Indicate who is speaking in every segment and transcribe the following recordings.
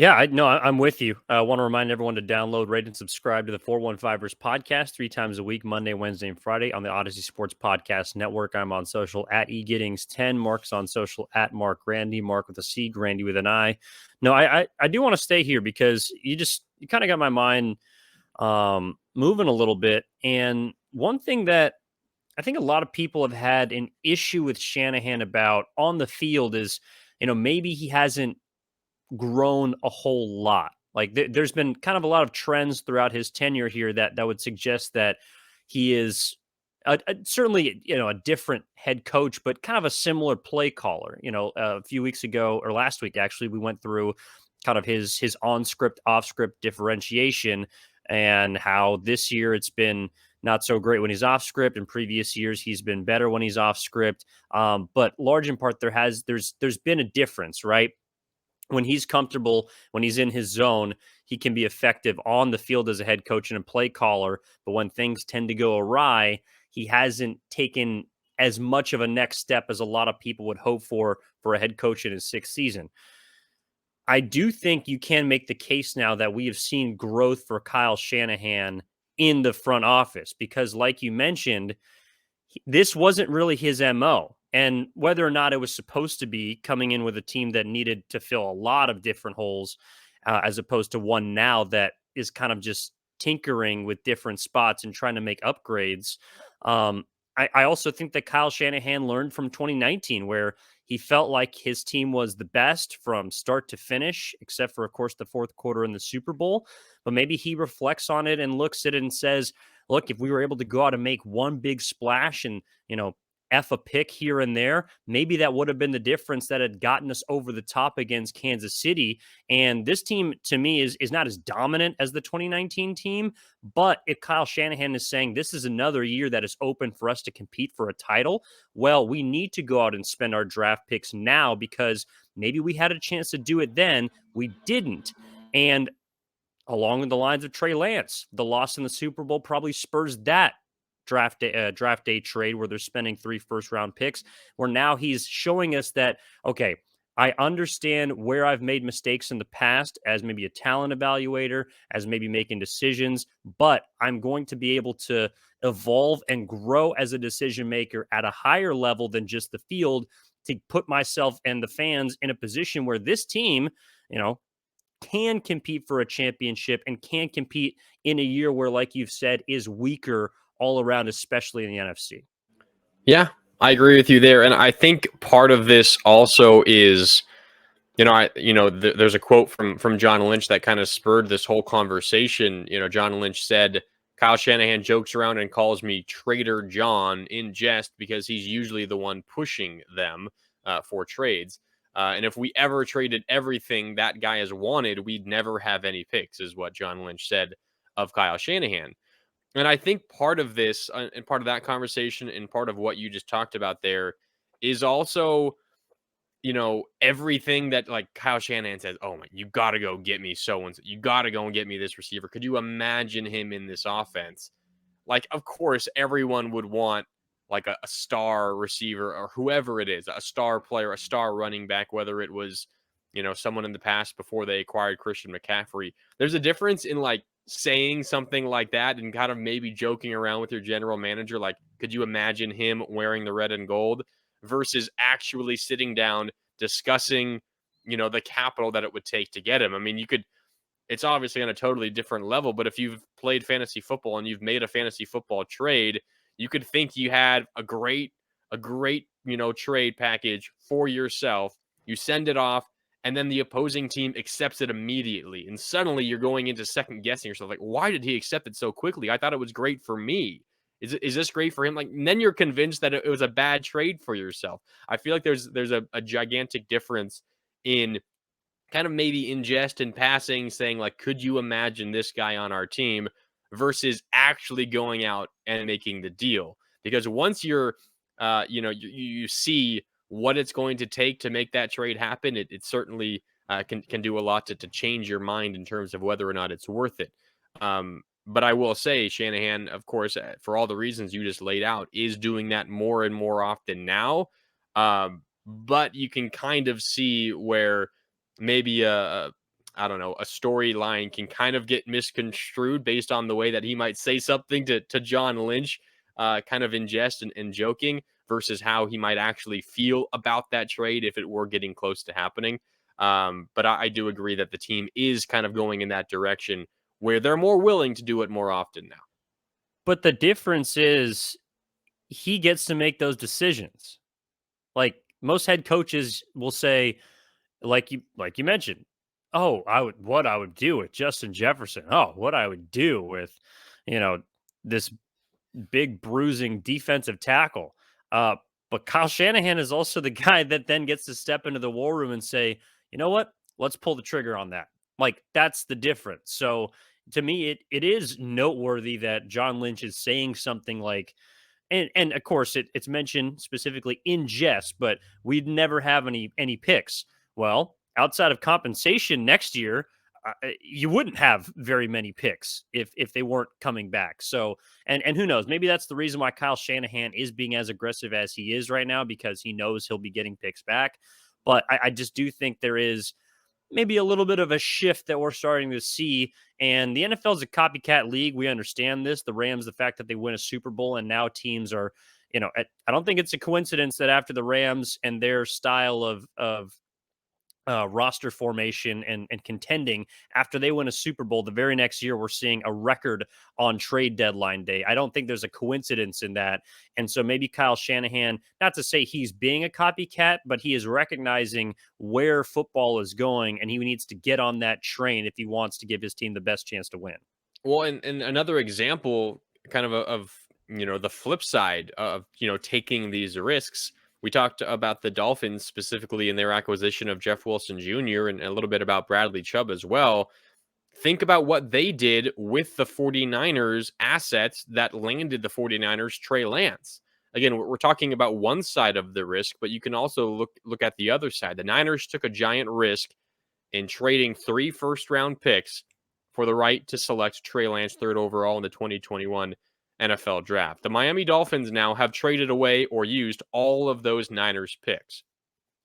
Speaker 1: Yeah, I'm with you. I want to remind everyone to download, rate, and subscribe to the 415ers podcast 3 times a week, Monday, Wednesday, and Friday on the Odyssey Sports Podcast Network. I'm on social at egittings10. Mark's on social at Marc Grandy, Mark with a C, Grandy with an I. No, I do want to stay here because you kind of got my mind moving a little bit. And one thing that I think a lot of people have had an issue with Shanahan about on the field is, maybe he hasn't grown a whole lot. Like there's been kind of a lot of trends throughout his tenure here that would suggest that he is certainly a different head coach, but kind of a similar play caller. A few weeks ago or last week actually, we went through kind of his on script off script differentiation and how this year it's been not so great when he's off script. In previous years, he's been better when he's off script. But large in part, there's been a difference, right? When he's comfortable, when he's in his zone, he can be effective on the field as a head coach and a play caller. But when things tend to go awry, he hasn't taken as much of a next step as a lot of people would hope for a head coach in his sixth season. I do think you can make the case now that we have seen growth for Kyle Shanahan in the front office because, like you mentioned, this wasn't really his MO. And whether or not it was supposed to be coming in with a team that needed to fill a lot of different holes, as opposed to one now that is kind of just tinkering with different spots and trying to make upgrades. I also think that Kyle Shanahan learned from 2019, where he felt like his team was the best from start to finish, except for, of course, the fourth quarter in the Super Bowl. But maybe he reflects on it and looks at it and says, look, if we were able to go out and make one big splash and, F a pick here and there, maybe that would have been the difference that had gotten us over the top against Kansas City. And this team, to me, is not as dominant as the 2019 team. But if Kyle Shanahan is saying this is another year that is open for us to compete for a title, well, we need to go out and spend our draft picks now because maybe we had a chance to do it then. We didn't. And along the lines of Trey Lance, the loss in the Super Bowl probably spurs that draft day trade where they're spending 3 first-round picks, where now he's showing us that, okay, I understand where I've made mistakes in the past as maybe a talent evaluator, as maybe making decisions, but I'm going to be able to evolve and grow as a decision maker at a higher level than just the field to put myself and the fans in a position where this team, you know, can compete for a championship and can compete in a year where, like you've said, is weaker all around, especially in the NFC.
Speaker 2: Yeah, I agree with you there. And I think part of this also is, there's a quote from John Lynch that kind of spurred this whole conversation. John Lynch said, Kyle Shanahan jokes around and calls me Trader John in jest because he's usually the one pushing them for trades. And if we ever traded everything that guy has wanted, we'd never have any picks, is what John Lynch said of Kyle Shanahan. And I think part of this and part of that conversation and part of what you just talked about there is also, everything that like Kyle Shanahan says, oh man, you got to go get me so and so. You got to go and get me this receiver. Could you imagine him in this offense? Like, of course, everyone would want like a star receiver or whoever it is, a star player, a star running back, whether it was, someone in the past before they acquired Christian McCaffrey. There's a difference in like saying something like that and kind of maybe joking around with your general manager. Like, could you imagine him wearing the red and gold versus actually sitting down, discussing, the capital that it would take to get him? I mean, it's obviously on a totally different level, but if you've played fantasy football and you've made a fantasy football trade, you could think you had a great, trade package for yourself. You send it off, and then the opposing team accepts it immediately. And suddenly you're going into second guessing yourself. Like, why did he accept it so quickly? I thought it was great for me. Is this great for him? Like, and then you're convinced that it was a bad trade for yourself. I feel like there's a gigantic difference in kind of maybe in jest and passing saying like, could you imagine this guy on our team versus actually going out and making the deal? Because once you're, you see what it's going to take to make that trade happen, it certainly can do a lot to change your mind in terms of whether or not it's worth it. But I will say Shanahan, of course, for all the reasons you just laid out, is doing that more and more often now. But you can kind of see where maybe I don't know, a storyline can kind of get misconstrued based on the way that he might say something to John Lynch, kind of in jest and joking, versus how he might actually feel about that trade if it were getting close to happening. But I do agree that the team is kind of going in that direction where they're more willing to do it more often now.
Speaker 1: But the difference is he gets to make those decisions. Like most head coaches will say, like you mentioned, oh, I would do with Justin Jefferson. Oh, what I would do with, you know, this big bruising defensive tackle. Uh, but Kyle Shanahan is also the guy that then gets to step into the war room and say, you know what? Let's pull the trigger on that. Like that's the difference. So to me, it is noteworthy that John Lynch is saying something like, and of course it's mentioned specifically in jest, but we'd never have any picks. Well, outside of compensation next year, you wouldn't have very many picks if they weren't coming back. So, and who knows, maybe that's the reason why Kyle Shanahan is being as aggressive as he is right now, because he knows he'll be getting picks back. But I just do think there is maybe a little bit of a shift that we're starting to see. And the NFL is a copycat league. We understand this. The Rams, the fact that they win a Super Bowl and now teams are, I don't think it's a coincidence that after the Rams and their style of roster formation and contending, after they win a Super Bowl, the very next year we're seeing a record on trade deadline day. I don't think there's a coincidence in that. And so maybe Kyle Shanahan, not to say he's being a copycat, but he is recognizing where football is going, and he needs to get on that train if he wants to give his team the best chance to win.
Speaker 2: Well, and another example, kind of the flip side of taking these risks. We talked about the Dolphins specifically in their acquisition of Jeff Wilson Jr. and a little bit about Bradley Chubb as well. Think about what they did with the 49ers assets that landed the 49ers Trey Lance. Again, we're talking about one side of the risk, but you can also look at the other side. The Niners took a giant risk in trading 3 first-round picks for the right to select Trey Lance third overall in the 2021 NFL Draft. The Miami Dolphins now have traded away or used all of those Niners picks.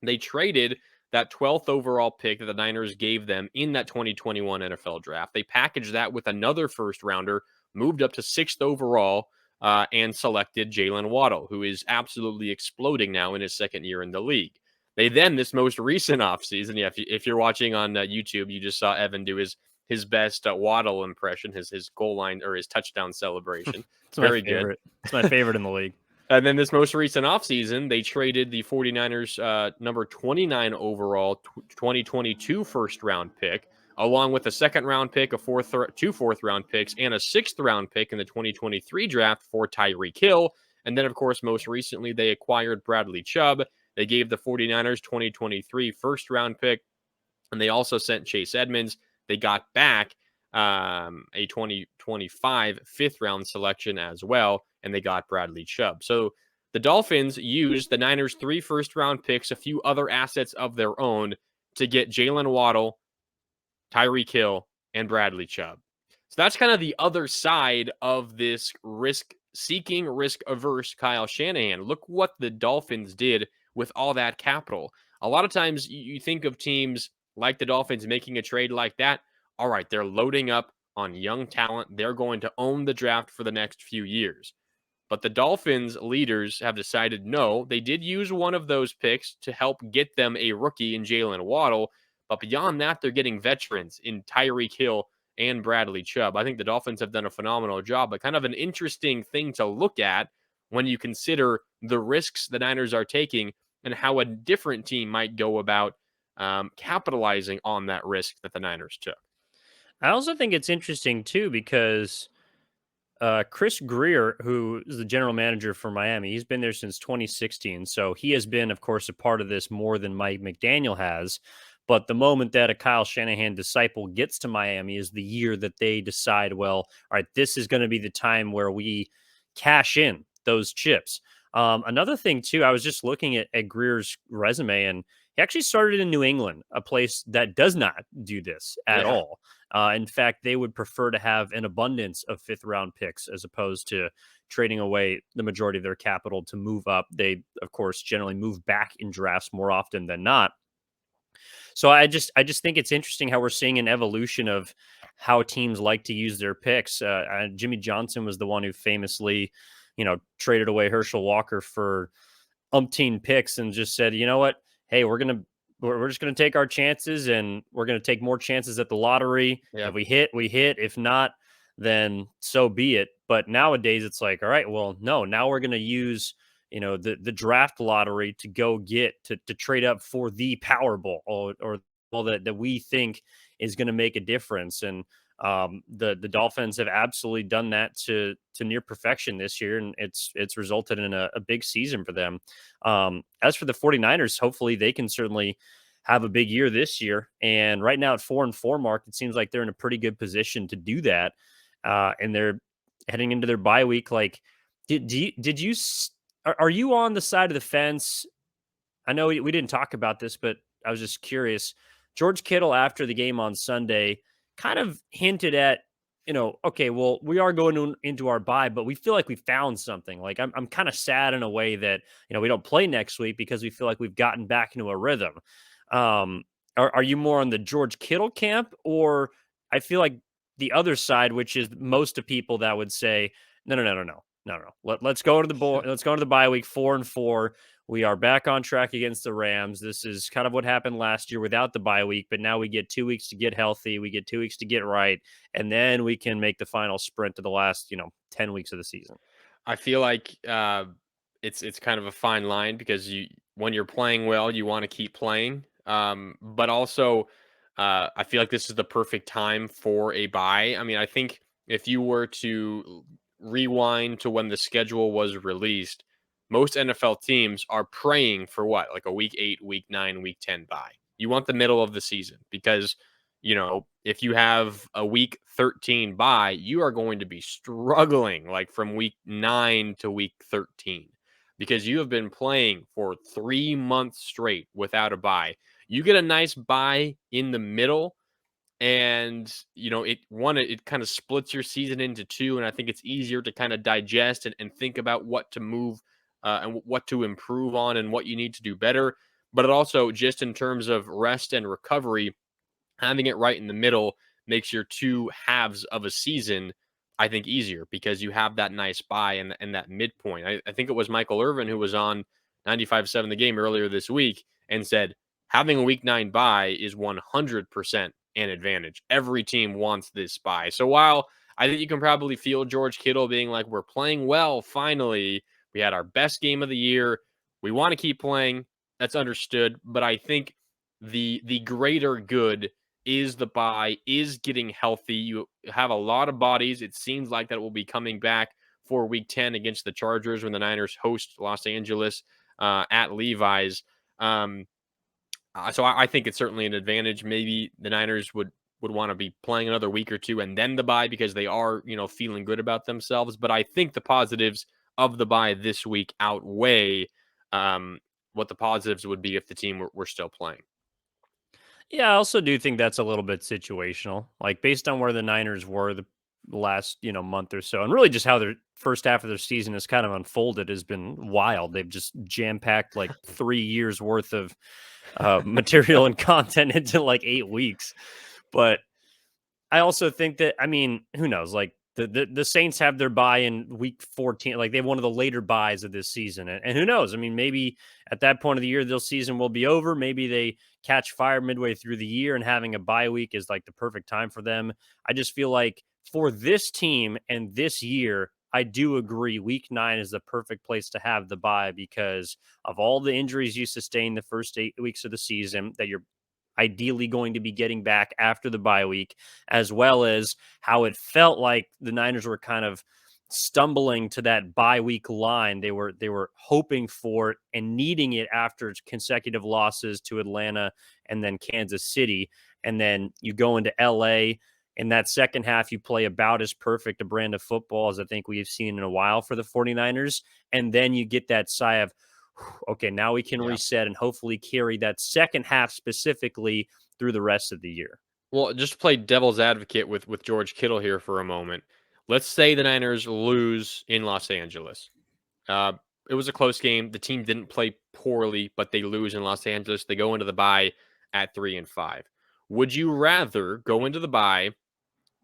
Speaker 2: They traded that 12th overall pick that the Niners gave them in that 2021 NFL Draft. They packaged that with another first rounder, moved up to 6th overall, and selected Jalen Waddle, who is absolutely exploding now in his second year in the league. They then, this most recent offseason, yeah, if you're watching on YouTube, you just saw Evan do his best Waddle impression, his goal line or his touchdown celebration.
Speaker 1: It's my
Speaker 2: Very good.
Speaker 1: favorite. It's my favorite in the league.
Speaker 2: And then this most recent offseason, they traded the 49ers number 29 overall 2022 first round pick, along with a second round pick, two fourth round picks, and a sixth round pick in the 2023 draft for Tyreek Hill. And then, of course, most recently, they acquired Bradley Chubb. They gave the 49ers 2023 first round pick, and they also sent Chase Edmonds. They got back a 2025 fifth round selection as well, and they got Bradley Chubb. So the Dolphins used the Niners' 3 first round picks, a few other assets of their own to get Jalen Waddle, Tyreek Hill, and Bradley Chubb. So that's kind of the other side of this risk seeking, risk averse Kyle Shanahan. Look what the Dolphins did with all that capital. A lot of times you think of teams like the Dolphins making a trade like that. All right, they're loading up on young talent. They're going to own the draft for the next few years. But the Dolphins leaders have decided no, they did use one of those picks to help get them a rookie in Jalen Waddle. But beyond that, they're getting veterans in Tyreek Hill and Bradley Chubb. I think the Dolphins have done a phenomenal job, but kind of an interesting thing to look at when you consider the risks the Niners are taking and how a different team might go about capitalizing on that risk that the Niners took.
Speaker 1: I also think it's interesting too because Chris Greer, who is the general manager for Miami, he's been there since 2016. So he has been, of course, a part of this more than Mike McDaniel has. But the moment that a Kyle Shanahan disciple gets to Miami is the year that they decide, well, all right, this is going to be the time where we cash in those chips. Another thing, too, I was just looking at Greer's resume, and he actually started in New England, a place that does not do this at
Speaker 2: Yeah.
Speaker 1: all. In fact, they would prefer to have an abundance of fifth round picks as opposed to trading away the majority of their capital to move up. They, of course, generally move back in drafts more often than not. So I just think it's interesting how we're seeing an evolution of how teams like to use their picks. Jimmy Johnson was the one who famously, traded away Herschel Walker for umpteen picks and just said, you know what? Hey, we're just gonna take our chances and we're gonna take more chances at the lottery.
Speaker 2: Yeah.
Speaker 1: If we hit, we hit. If not, then so be it. But nowadays it's like, all right, well, no, now we're gonna use the draft lottery to go get to trade up for the Powerball or all that we think is going to make a difference. And the Dolphins have absolutely done that to near perfection this year, and it's resulted in a big season for them. As for the 49ers, hopefully they can certainly have a big year this year. And right now at 4-4, Mark, it seems like they're in a pretty good position to do that. And they're heading into their bye week. Like, did you are you on the side of the fence? I know we didn't talk about this, but I was just curious. George Kittle, after the game on Sunday, kind of hinted at, okay, well, we are going into our bye, but we feel like we found something. Like, I'm kind of sad in a way that, we don't play next week because we feel like we've gotten back into a rhythm. Um, are you more on the George Kittle camp, or I feel like the other side, which is most of people that would say, no, no, no, no, no, no, no. Let's go to the let's go to the bye week 4-4. We are back on track against the Rams. This is kind of what happened last year without the bye week, but now we get 2 weeks to get healthy. We get 2 weeks to get right, and then we can make the final sprint to the last, 10 weeks of the season.
Speaker 2: I feel like it's kind of a fine line because when you're playing well, you want to keep playing. But also, I feel like this is the perfect time for a bye. I mean, I think if you were to rewind to when the schedule was released, most NFL teams are praying for what, like a week 8, week 9, week 10 bye. You want the middle of the season because if you have a week 13 bye, you are going to be struggling like from week 9 to week 13 because you have been playing for 3 months straight without a bye. You get a nice bye in the middle, and it kind of splits your season into two, and I think it's easier to kind of digest and think about what to move and what to improve on and what you need to do better. But it also, just in terms of rest and recovery, having it right in the middle makes your two halves of a season, I think, easier because you have that nice buy and that midpoint. I think it was Michael Irvin who was on 95.7 The Game earlier this week and said having a week 9 buy is 100% an advantage. Every team wants this buy. So while I think you can probably feel George Kittle being like, we're playing well, finally, we had our best game of the year. We want to keep playing. That's understood. But I think the greater good is the bye, is getting healthy. You have a lot of bodies. It seems like that will be coming back for week 10 against the Chargers when the Niners host Los Angeles at Levi's. So I think it's certainly an advantage. Maybe the Niners would want to be playing another week or two and then the bye because they are, feeling good about themselves. But I think the positives of the bye this week outweigh what the positives would be if the team were still playing.
Speaker 1: Yeah, I also do think that's a little bit situational. Like, based on where the Niners were the last, month or so, and really just how their first half of their season has kind of unfolded has been wild. They've just jam-packed like 3 years worth of material and content into like 8 weeks. But I also think that, I mean, who knows? Like, the Saints have their bye in week 14. Like, they have one of the later buys of this season. And who knows? I mean, maybe at that point of the year, their season will be over. Maybe they catch fire midway through the year and having a bye week is like the perfect time for them. I just feel like for this team and this year, I do agree week 9 is the perfect place to have the bye because of all the injuries you sustain the first 8 weeks of the season that you're ideally going to be getting back after the bye week, as well as how it felt like the Niners were kind of stumbling to that bye week line. They were hoping for it and needing it after consecutive losses to Atlanta and then Kansas City. And then you go into LA. In that second half, you play about as perfect a brand of football as I think we've seen in a while for the 49ers. And then you get that sigh of, okay, now we can
Speaker 2: Yeah.
Speaker 1: reset and hopefully carry that second half specifically through the rest of the year.
Speaker 2: Well, just to play devil's advocate with George Kittle here for a moment. Let's say the Niners lose in Los Angeles. Uh, it was a close game. The team didn't play poorly, but they lose in Los Angeles. They go into the bye. at 3-5. Would you rather go into the bye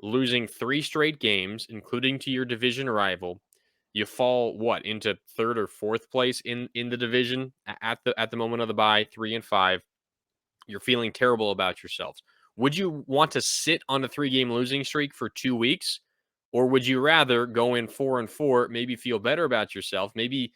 Speaker 2: losing 3 straight games, including to your division rival? You fall what into third or fourth place in the division at the moment of the bye, 3-5. You're feeling terrible about yourselves. Would you want to sit on a 3-game losing streak for 2 weeks? Or would you rather go in 4-4, maybe feel better about yourself, maybe,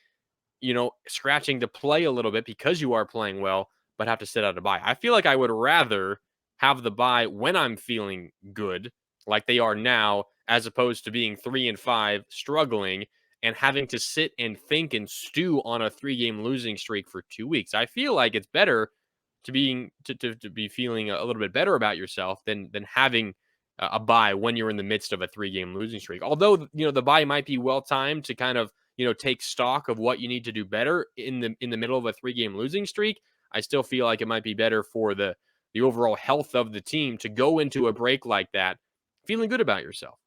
Speaker 2: scratching to play a little bit because you are playing well, but have to sit out a bye? I feel like I would rather have the bye when I'm feeling good, like they are now, as opposed to being 3-5, struggling, and having to sit and think and stew on a 3-game losing streak for 2 weeks. I feel like it's better to be feeling a little bit better about yourself than having a bye when you're in the midst of a 3-game losing streak. Although the bye might be well timed to kind of take stock of what you need to do better in the middle of a 3-game losing streak. I still feel like it might be better for the overall health of the team to go into a break like that feeling good about yourself.